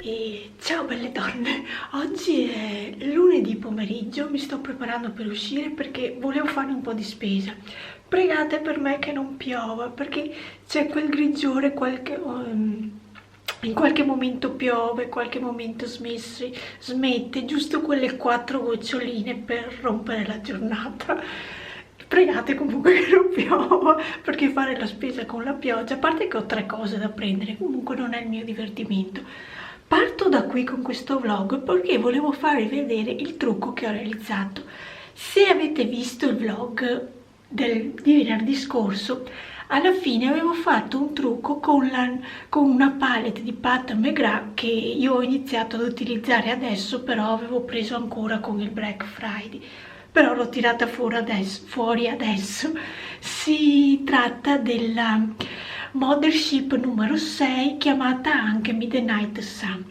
E ciao belle donne, oggi è lunedì pomeriggio, mi sto preparando per uscire perché volevo fare un po' di spesa. Pregate per me che non piova perché c'è quel grigiore, in qualche momento piove, qualche momento smette, giusto quelle 4 goccioline per rompere la giornata. Pregate comunque che non piova perché fare la spesa con la pioggia, a parte che ho 3 cose da prendere, comunque non è il mio divertimento. Parto da qui con questo vlog perché volevo farvi vedere il trucco che ho realizzato. Se avete visto il vlog di venerdì scorso, alla fine avevo fatto un trucco con una palette di Pat McGrath che io ho iniziato ad utilizzare adesso, però avevo preso ancora con il Black Friday, però l'ho tirata fuori adesso. Si tratta della Mothership numero 6, chiamata anche Midnight Sun,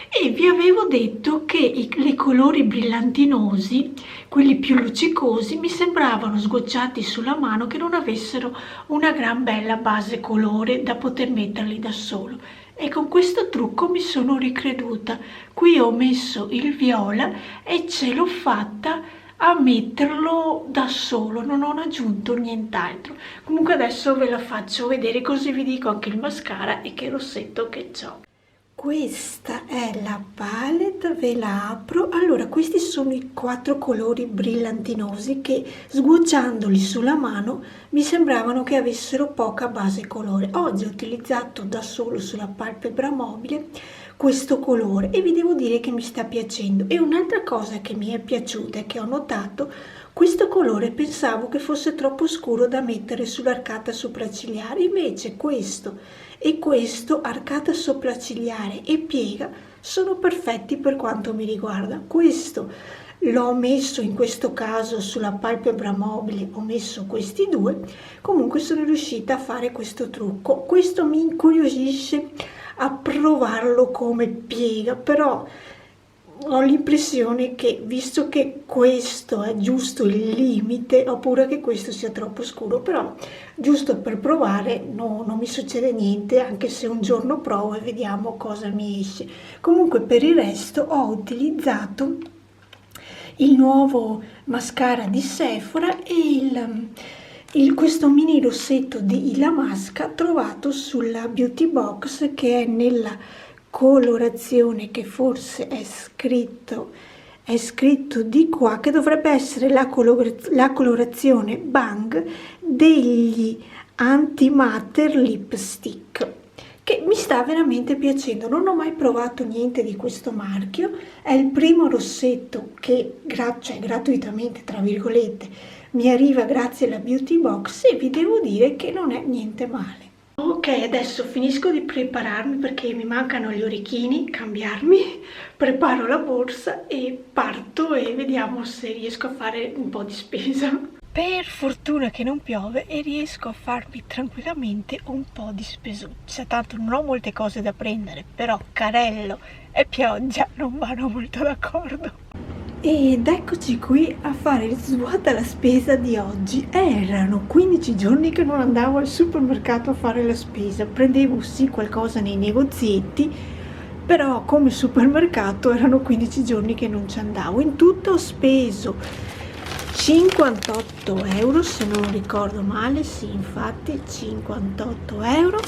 e vi avevo detto che i colori brillantinosi, quelli più luccicosi, mi sembravano sgocciati sulla mano che non avessero una gran bella base colore da poter metterli da solo, e con questo trucco mi sono ricreduta. Qui ho messo il viola e ce l'ho fatta a metterlo da solo, non ho aggiunto nient'altro. Comunque adesso ve la faccio vedere, così vi dico anche il mascara e che rossetto che ho. Questa è la palette, ve la apro. Allora, questi sono i 4 colori brillantinosi che, sguocciandoli sulla mano, mi sembravano che avessero poca base colore. Oggi ho utilizzato da solo sulla palpebra mobile questo colore e vi devo dire che mi sta piacendo. E un'altra cosa che mi è piaciuta e che ho notato, questo colore pensavo che fosse troppo scuro da mettere sull'arcata sopraccigliare, invece questo e questo, arcata sopraccigliare e piega, sono perfetti per quanto mi riguarda. Questo l'ho messo in questo caso sulla palpebra mobile, ho messo questi due. Comunque sono riuscita a fare questo trucco. Questo mi incuriosisce a provarlo come piega, però ho l'impressione che, visto che questo è giusto il limite, ho paura che questo sia troppo scuro, però giusto per provare, no, non mi succede niente, anche se un giorno provo e vediamo cosa mi esce. Comunque per il resto ho utilizzato il nuovo mascara di Sephora e questo mini rossetto di Illamasqua trovato sulla Beauty Box, che è nella colorazione che forse è scritto di qua, che dovrebbe essere la colorazione Bang degli Antimatter Lipstick, che mi sta veramente piacendo. Non ho mai provato niente di questo marchio, è il primo rossetto che gratuitamente, tra virgolette, mi arriva grazie alla Beauty Box, e vi devo dire che non è niente male. Ok, adesso finisco di prepararmi perché mi mancano gli orecchini, cambiarmi, preparo la borsa e parto e vediamo se riesco a fare un po' di spesa. Per fortuna che non piove e riesco a farmi tranquillamente un po' di spesuccia, tanto non ho molte cose da prendere, però carello e pioggia non vanno molto d'accordo. Ed eccoci qui a fare svuota la spesa di oggi. Erano 15 giorni che non andavo al supermercato a fare la spesa, prendevo sì qualcosa nei negozietti, però come supermercato erano 15 giorni che non ci andavo. In tutto ho speso 58 euro, se non ricordo male, sì, infatti 58 euro.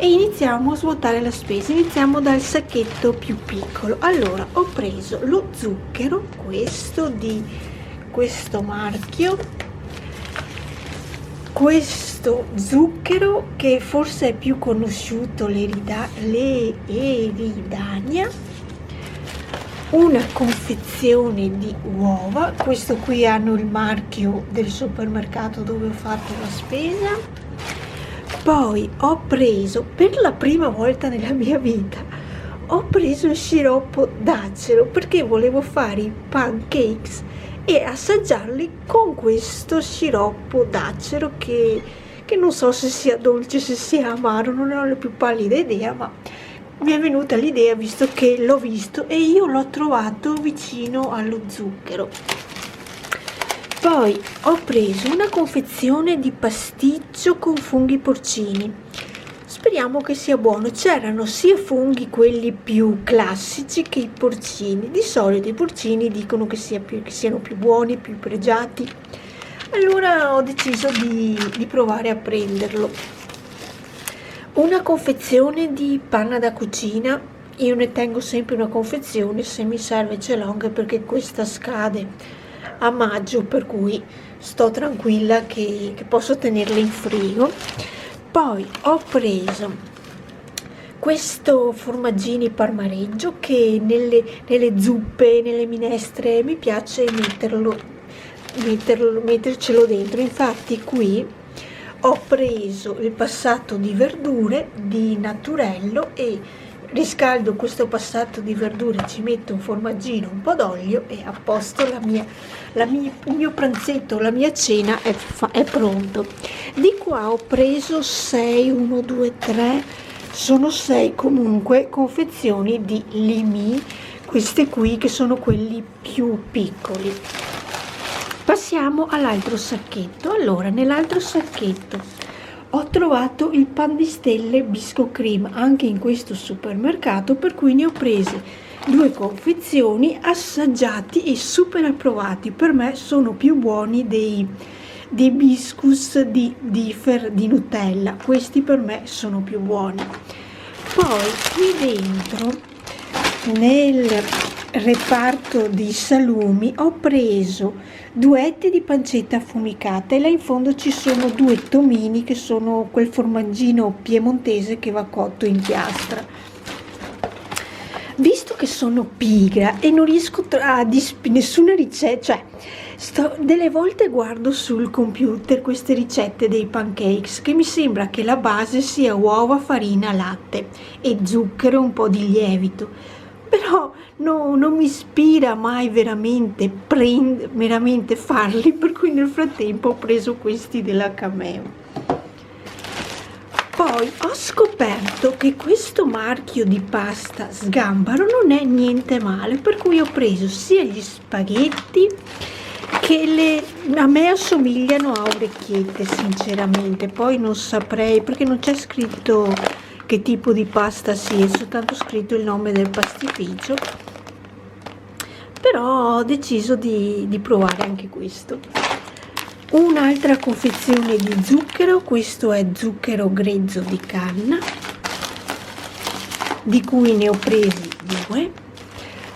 E iniziamo a svuotare la spesa. Iniziamo dal sacchetto più piccolo. Allora, ho preso lo zucchero, questo di questo marchio, questo zucchero che forse è più conosciuto, l'Eridania, una confezione di uova. Questo qui hanno il marchio del supermercato dove ho fatto la spesa. Poi ho preso, per la prima volta nella mia vita, ho preso il sciroppo d'acero perché volevo fare i pancakes e assaggiarli con questo sciroppo d'acero che non so se sia dolce, se sia amaro, non ho la più pallida idea, ma mi è venuta l'idea visto che l'ho visto e io l'ho trovato vicino allo zucchero. Poi ho preso una confezione di pasticcio con funghi porcini. speriamo che sia buono. C'erano sia funghi quelli più classici che i porcini. Di solito i porcini dicono che siano più buoni, più pregiati. Allora ho deciso di provare a prenderlo. Una confezione di panna da cucina. Io ne tengo sempre una confezione, se mi serve ce l'ho, anche perché questa scade a maggio, per cui sto tranquilla che posso tenerla in frigo. Poi ho preso questo formaggini parmareggio che nelle zuppe, nelle minestre mi piace mettercelo dentro. Infatti qui ho preso il passato di verdure di Naturello e riscaldo questo passato di verdure, ci metto un formaggino, un po' d'olio e a posto il mio pranzetto, la mia cena è pronto. Di qua ho preso 6, 1, 2, 3, sono 6 comunque confezioni di Limi, queste qui che sono quelli più piccoli. Passiamo all'altro sacchetto. Allora, nell'altro sacchetto ho trovato il pan di stelle Bisco Cream anche in questo supermercato, per cui ne ho prese 2 confezioni, assaggiati e super approvati. Per me sono più buoni dei biscuits di Nutella, questi per me sono più buoni. Poi qui dentro nel reparto di salumi ho preso 2 etti di pancetta affumicata e là in fondo ci sono 2 tomini che sono quel formaggino piemontese che va cotto in piastra. Visto che sono pigra e non riesco a nessuna ricetta, cioè delle volte guardo sul computer queste ricette dei pancakes che mi sembra che la base sia uova, farina, latte e zucchero, un po' di lievito, però non mi ispira mai veramente farli, per cui nel frattempo ho preso questi della Cameo. Poi ho scoperto che questo marchio di pasta Sgambaro non è niente male, per cui ho preso sia gli spaghetti che a me assomigliano a orecchiette sinceramente, poi non saprei perché non c'è scritto che tipo di pasta sia, è soltanto scritto il nome del pastificio, però ho deciso di provare anche questo. Un'altra confezione di zucchero, questo è zucchero grezzo di canna, di cui ne ho presi 2.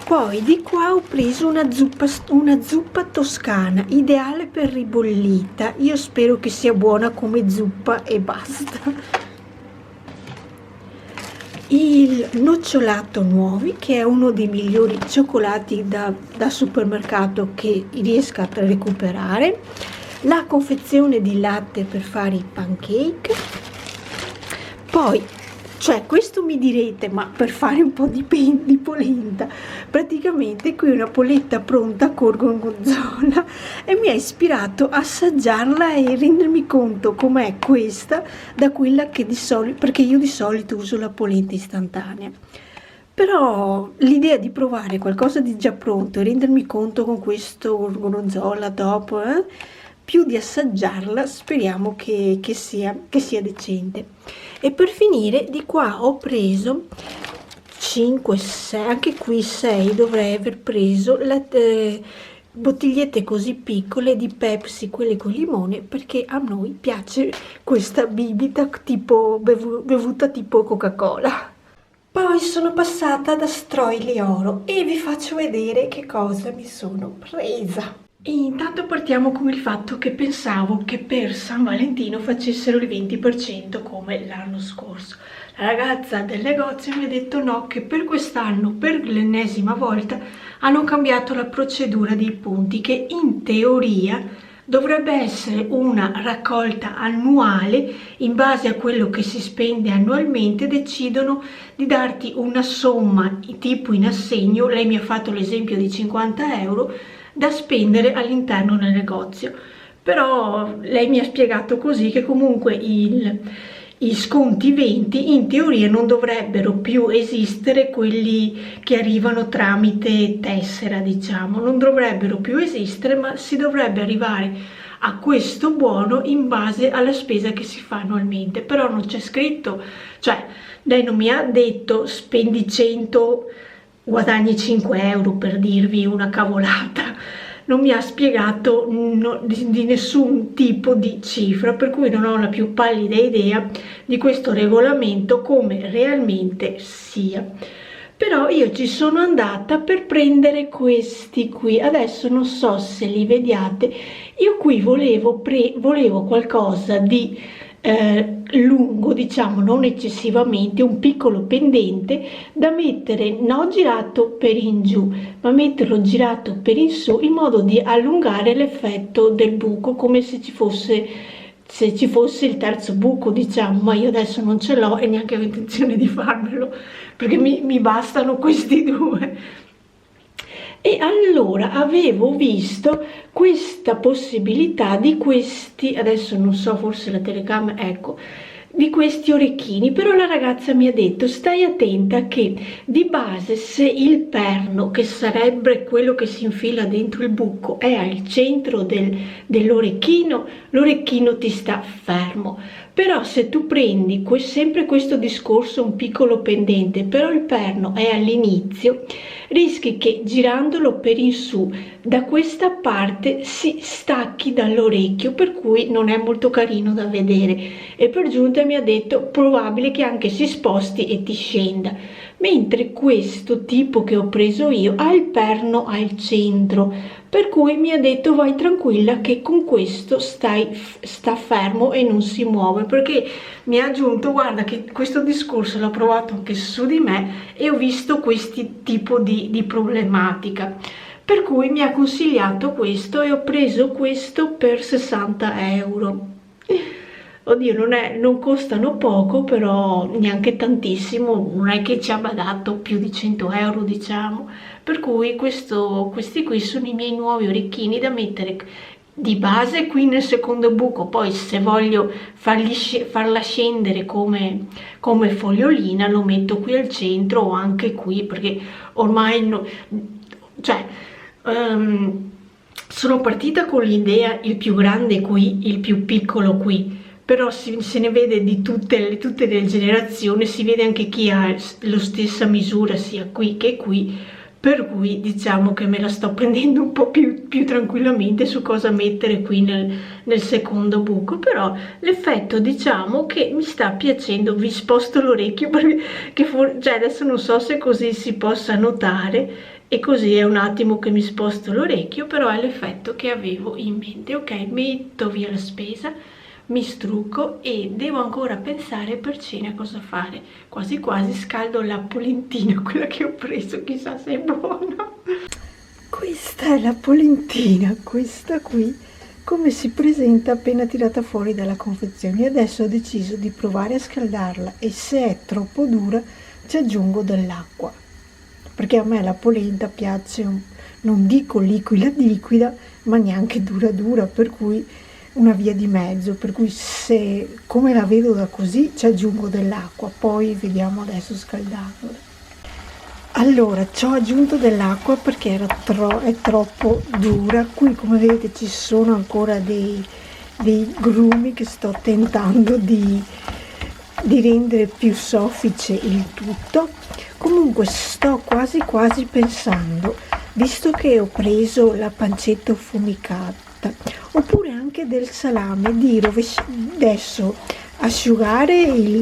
Poi di qua ho preso una zuppa toscana, ideale per ribollita, io spero che sia buona come zuppa e basta. Il nocciolato Nuovi, che è uno dei migliori cioccolati da supermercato che riesca a recuperare, la confezione di latte per fare i pancake. Poi, questo mi direte, ma per fare un po' di polenta, praticamente qui una poletta pronta con gorgonzola, e mi ha ispirato a assaggiarla e rendermi conto com'è questa da quella che di solito, perché io di solito uso la polenta istantanea. Però l'idea di provare qualcosa di già pronto e rendermi conto con questo gorgonzola dopo, più di assaggiarla, speriamo che sia decente. E per finire di qua ho preso 5, 6, anche qui 6 dovrei aver preso bottigliette così piccole di Pepsi, quelle con limone, perché a noi piace questa bibita tipo bevuta tipo Coca-Cola. Poi sono passata da Stroili Oro e vi faccio vedere che cosa mi sono presa. Intanto partiamo con il fatto che pensavo che per San Valentino facessero il 20% come l'anno scorso. La ragazza del negozio mi ha detto no, che per quest'anno, per l'ennesima volta, hanno cambiato la procedura dei punti, che in teoria dovrebbe essere una raccolta annuale. In base a quello che si spende annualmente decidono di darti una somma tipo in assegno. Lei mi ha fatto l'esempio di 50 euro da spendere all'interno del negozio, però lei mi ha spiegato così che comunque i sconti 20 in teoria non dovrebbero più esistere, quelli che arrivano tramite tessera, diciamo, non dovrebbero più esistere, ma si dovrebbe arrivare a questo buono in base alla spesa che si fa annualmente, però non c'è scritto, cioè lei non mi ha detto spendi 100 guadagni 5 euro, per dirvi una cavolata, non mi ha spiegato di nessun tipo di cifra, per cui non ho la più pallida idea di questo regolamento come realmente sia. Però io ci sono andata per prendere questi qui, adesso non so se li vediate, io qui volevo qualcosa di lungo, diciamo non eccessivamente, un piccolo pendente da mettere non girato per in giù ma metterlo girato per in su, in modo di allungare l'effetto del buco, come se ci fosse il terzo buco, diciamo, ma io adesso non ce l'ho e neanche ho intenzione di farmelo, perché mi bastano questi due. E allora avevo visto questa possibilità di questi, adesso non so, forse la telecamera, ecco, di questi orecchini, però la ragazza mi ha detto stai attenta che di base, se il perno, che sarebbe quello che si infila dentro il buco, è al centro dell'orecchino, l'orecchino ti sta fermo. Però se tu prendi sempre questo discorso, un piccolo pendente, però il perno è all'inizio, rischi che girandolo per in su da questa parte si stacchi dall'orecchio, per cui non è molto carino da vedere, e per giunta mi ha detto probabile che anche si sposti e ti scenda, mentre questo tipo che ho preso io ha il perno al centro, per cui mi ha detto vai tranquilla che con questo sta fermo e non si muove, perché mi ha aggiunto guarda che questo discorso l'ho provato anche su di me e ho visto questi tipo di problematica, per cui mi ha consigliato questo e ho preso questo per 60 euro. Oddio, non costano poco, però neanche tantissimo, non è che ci abbia dato più di 100 euro, diciamo, per cui questi qui sono i miei nuovi orecchini da mettere di base qui nel secondo buco, poi se voglio farla scendere come fogliolina lo metto qui al centro o anche qui, perché ormai cioè sono partita con l'idea il più grande qui, il più piccolo qui, però se ne vede di tutte le generazioni, si vede anche chi ha la stessa misura sia qui che qui, per cui diciamo che me la sto prendendo un po' più tranquillamente su cosa mettere qui nel secondo buco, però l'effetto diciamo che mi sta piacendo. Vi sposto l'orecchio perché cioè adesso non so se così si possa notare, e così è un attimo che mi sposto l'orecchio, però è l'effetto che avevo in mente. Ok, metto via la spesa, mi strucco e devo ancora pensare per cena cosa fare. Quasi quasi scaldo la polentina, quella che ho preso, chissà se è buona. Questa è la polentina, questa qui, come si presenta appena tirata fuori dalla confezione. Adesso ho deciso di provare a scaldarla e se è troppo dura ci aggiungo dell'acqua, perché a me la polenta piace, non dico liquida, ma neanche dura, per cui una via di mezzo, per cui se come la vedo da così ci aggiungo dell'acqua, poi vediamo adesso scaldandola. Allora ci ho aggiunto dell'acqua perché è troppo dura. Qui come vedete ci sono ancora dei grumi che sto tentando di rendere più soffice il tutto. Comunque sto quasi pensando, visto che ho preso la pancetta affumicata oppure anche del salame, di adesso asciugare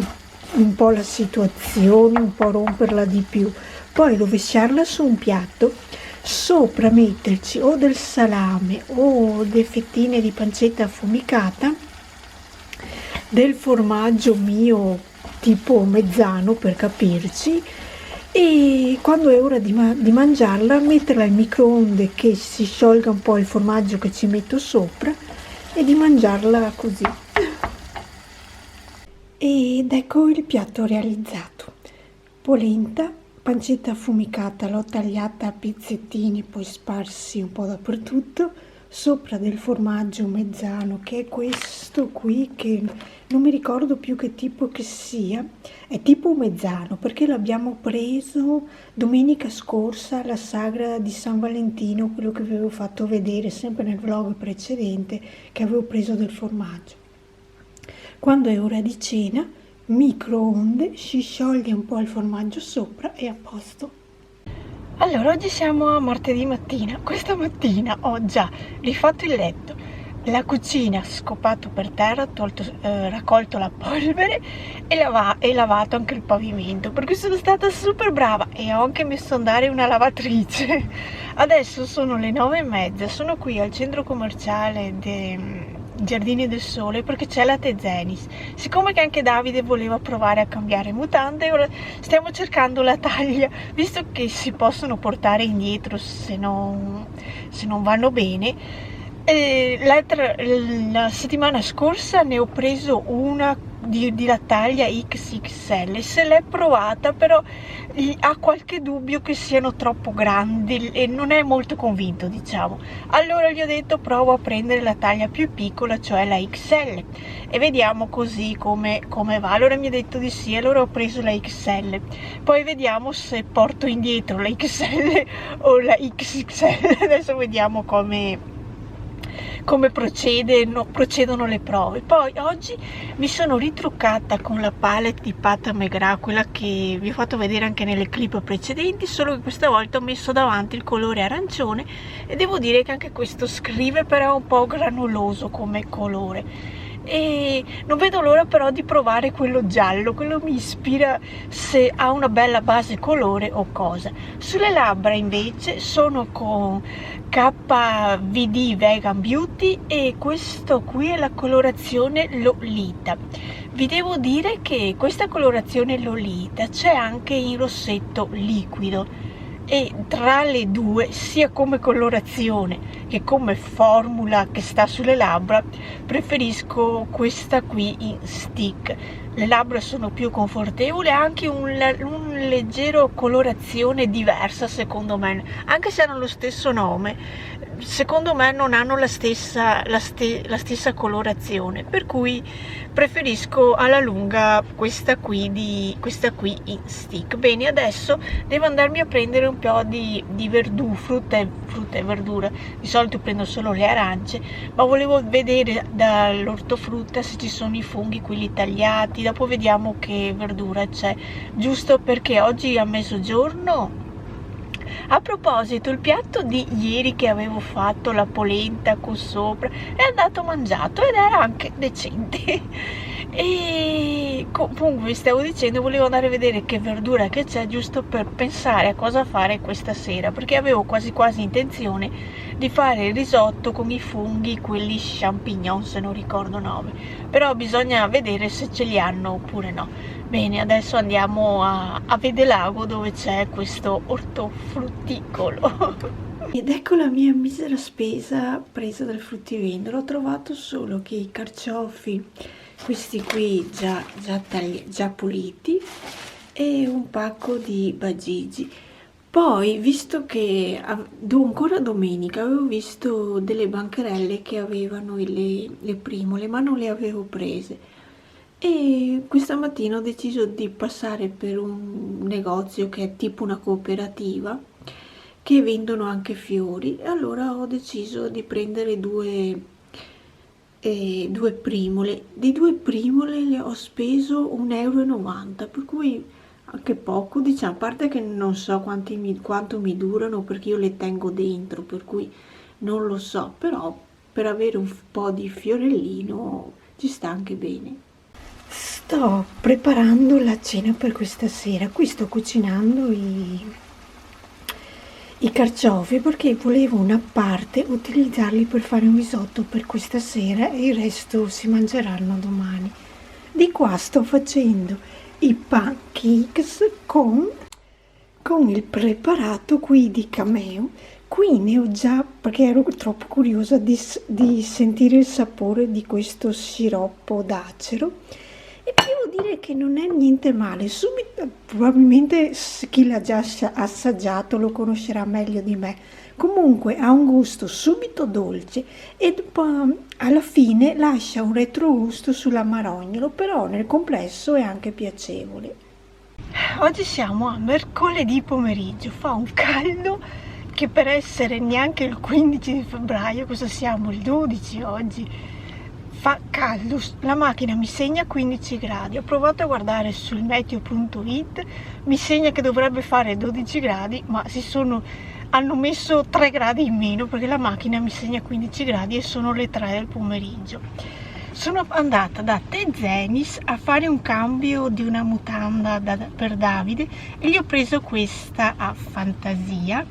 un po' la situazione, un po' romperla di più, poi rovesciarla su un piatto, sopra metterci o del salame o delle fettine di pancetta affumicata, del formaggio mio tipo mezzano per capirci, e quando è ora di mangiarla metterla al microonde che si sciolga un po' il formaggio che ci metto sopra e di mangiarla così. Ed ecco il piatto realizzato: polenta, pancetta affumicata, l'ho tagliata a pezzettini poi sparsi un po' dappertutto, sopra del formaggio mezzano che è questo qui, che non mi ricordo più che tipo che sia, è tipo mezzano perché l'abbiamo preso domenica scorsa alla sagra di San Valentino, quello che vi avevo fatto vedere sempre nel vlog precedente, che avevo preso del formaggio. Quando è ora di cena, microonde, si scioglie un po' il formaggio sopra e a posto. Allora, oggi siamo a martedì mattina. Questa mattina ho già rifatto il letto, la cucina, scopato per terra, raccolto la polvere e lavato anche il pavimento, per cui sono stata super brava e ho anche messo ad andare una lavatrice. Adesso sono le 9:30, sono qui al centro commerciale Giardini del Sole perché c'è la Tezenis. Siccome che anche Davide voleva provare a cambiare mutande, ora stiamo cercando la taglia, visto che si possono portare indietro se non vanno bene. La settimana scorsa ne ho preso una la taglia XXL, se l'è provata, però ha qualche dubbio che siano troppo grandi e non è molto convinto, diciamo. Allora gli ho detto provo a prendere la taglia più piccola, cioè la XL, e vediamo così come va. Allora mi ha detto di sì, allora ho preso la XL, poi vediamo se porto indietro la XL o la XXL. Adesso vediamo come procedono le prove. Poi oggi mi sono ritruccata con la palette di Pat McGrath, quella che vi ho fatto vedere anche nelle clip precedenti, solo che questa volta ho messo davanti il colore arancione e devo dire che anche questo scrive, però è un po' granuloso come colore. E non vedo l'ora però di provare quello giallo, quello mi ispira se ha una bella base colore o cosa. Sulle labbra invece sono con KVD Vegan Beauty e questo qui è la colorazione Lolita. Vi devo dire che questa colorazione Lolita c'è anche in rossetto liquido e tra le due, sia come colorazione che come formula che sta sulle labbra, preferisco questa qui in stick. Le labbra sono più confortevoli, ha anche un leggero colorazione diversa secondo me, anche se hanno lo stesso nome. Secondo me non hanno la stessa colorazione, per cui preferisco alla lunga questa qui in stick. Bene, adesso devo andarmi a prendere un po' di frutta e verdura. Di solito prendo solo le arance, ma volevo vedere dall'ortofrutta se ci sono i funghi, quelli tagliati. Dopo vediamo che verdura c'è, giusto perché oggi a mezzogiorno. A proposito, il piatto di ieri che avevo fatto, la polenta con sopra, è andato mangiato ed era anche decente. E comunque vi stavo dicendo, volevo andare a vedere che verdura che c'è, giusto per pensare a cosa fare questa sera, perché avevo quasi intenzione di fare il risotto con i funghi, quelli champignon se non ricordo nome, però bisogna vedere se ce li hanno oppure no. Bene, adesso andiamo a Vedelago dove c'è questo ortofrutticolo. Ed ecco la mia misera spesa presa dal fruttivendolo. Ho trovato solo che i carciofi, questi qui già puliti, e un pacco di bagigi. Poi, visto che ancora domenica avevo visto delle bancarelle che avevano le primole, ma non le avevo prese. E questa mattina ho deciso di passare per un negozio che è tipo una cooperativa che vendono anche fiori, e allora ho deciso di prendere due primole. Di due primole le ho speso 1,90 €, per cui anche poco, diciamo, a parte che non so quanto mi durano perché io le tengo dentro, per cui non lo so, però per avere un po' di fiorellino ci sta anche bene. Sto preparando la cena per questa sera. Qui sto cucinando i carciofi perché volevo una parte utilizzarli per fare un risotto per questa sera e il resto si mangeranno domani. Di qua sto facendo i pancakes con il preparato qui di Cameo. Qui ne ho già, perché ero troppo curiosa di sentire il sapore di questo sciroppo d'acero. E devo dire che non è niente male. Subito, probabilmente chi l'ha già assaggiato lo conoscerà meglio di me. Comunque ha un gusto subito dolce e poi alla fine lascia un retrogusto sull'amarognolo, però nel complesso è anche piacevole. Oggi siamo a mercoledì pomeriggio, fa un caldo che per essere neanche il 15 di febbraio, cosa siamo? Il 12 oggi, fa caldo, la macchina mi segna 15 gradi, ho provato a guardare sul meteo.it, mi segna che dovrebbe fare 12 gradi, ma hanno messo 3 gradi in meno perché la macchina mi segna 15 gradi e sono le 3 del pomeriggio. Sono andata da Te Zenis a fare un cambio di una mutanda per Davide e gli ho preso questa a fantasia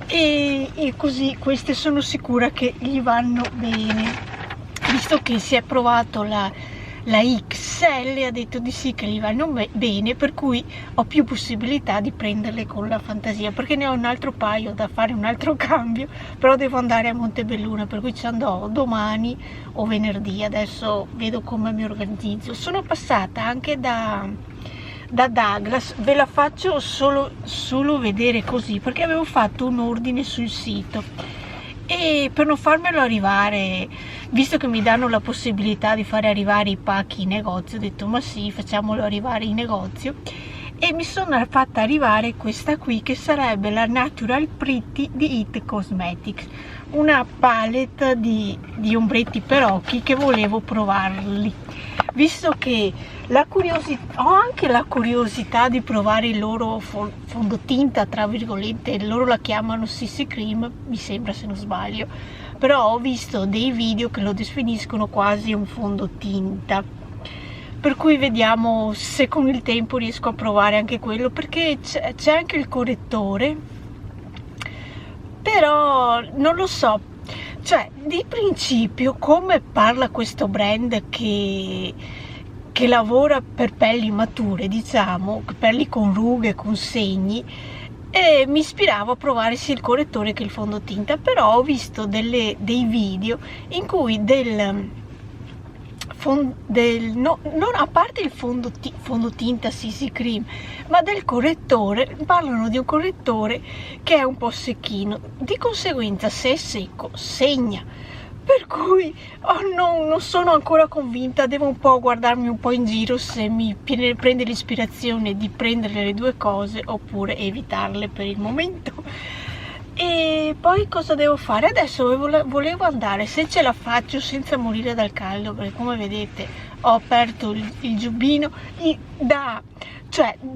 e così queste sono sicura che gli vanno bene, visto che si è provato la XL e ha detto di sì che gli vanno bene, per cui ho più possibilità di prenderle con la fantasia, perché ne ho un altro paio da fare, un altro cambio, però devo andare a Montebelluna, per cui ci andrò domani o venerdì. Adesso vedo come mi organizzo. Sono passata anche da Douglas, ve la faccio solo vedere così, perché avevo fatto un ordine sul sito e per non farmelo arrivare, visto che mi danno la possibilità di fare arrivare i pacchi in negozio, ho detto ma sì, facciamolo arrivare in negozio, e mi sono fatta arrivare questa qui che sarebbe la Natural Pretty di It Cosmetics, una palette di ombretti per occhi che volevo provarli, visto che ho anche la curiosità di provare il loro fondotinta, tra virgolette, loro la chiamano CC Cream, mi sembra, se non sbaglio, però ho visto dei video che lo definiscono quasi un fondotinta, per cui vediamo se con il tempo riesco a provare anche quello, perché c'è anche il correttore, però non lo so, cioè di principio come parla questo brand che lavora per pelli mature, diciamo, pelli con rughe, con segni, e mi ispiravo a provare sia il correttore che il fondotinta, però ho visto dei video in cui non a parte il fondotinta CC Cream, ma del correttore, parlano di un correttore che è un po' secchino, di conseguenza se è secco segna, per cui non sono ancora convinta, devo un po' guardarmi un po' in giro se mi prende l'ispirazione di prendere le due cose oppure evitarle per il momento. E poi cosa devo fare? Adesso volevo andare, se ce la faccio senza morire dal caldo, perché come vedete ho aperto il giubbino da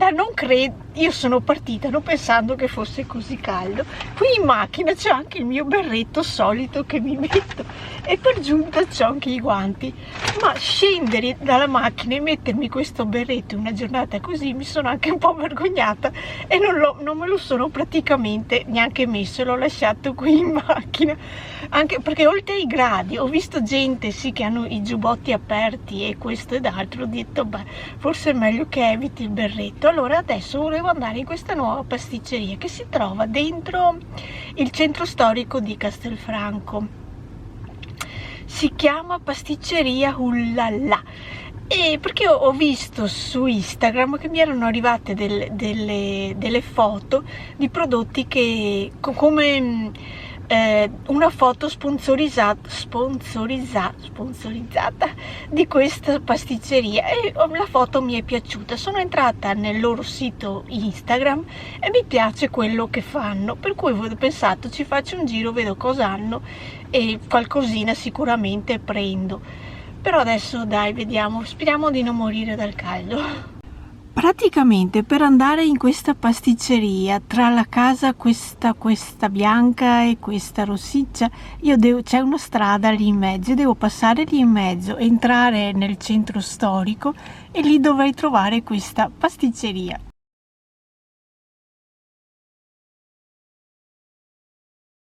non credere, io sono partita non pensando che fosse così caldo. Qui in macchina c'è anche il mio berretto solito che mi metto e per giunta c'ho anche i guanti, ma scendere dalla macchina e mettermi questo berretto in una giornata così mi sono anche un po' vergognata e non me lo sono praticamente neanche messo, l'ho lasciato qui in macchina, anche perché oltre ai gradi ho visto gente sì che hanno i giubbotti aperti e questo ed altro, ho detto beh, forse è meglio che eviti il berretto. Allora adesso volevo andare in questa nuova pasticceria che si trova dentro il centro storico di Castelfranco, si chiama Pasticceria Ullalla, e perché ho visto su Instagram che mi erano arrivate delle foto di prodotti che come una foto sponsorizzata di questa pasticceria, e la foto mi è piaciuta. Sono entrata nel loro sito Instagram e mi piace quello che fanno, per cui ho pensato ci faccio un giro, vedo cosa hanno e qualcosina sicuramente prendo. Però adesso dai, vediamo, speriamo di non morire dal caldo. Praticamente per andare in questa pasticceria, tra la casa questa bianca e questa rossiccia, c'è una strada lì in mezzo, io devo passare lì in mezzo, entrare nel centro storico e lì dovrei trovare questa pasticceria.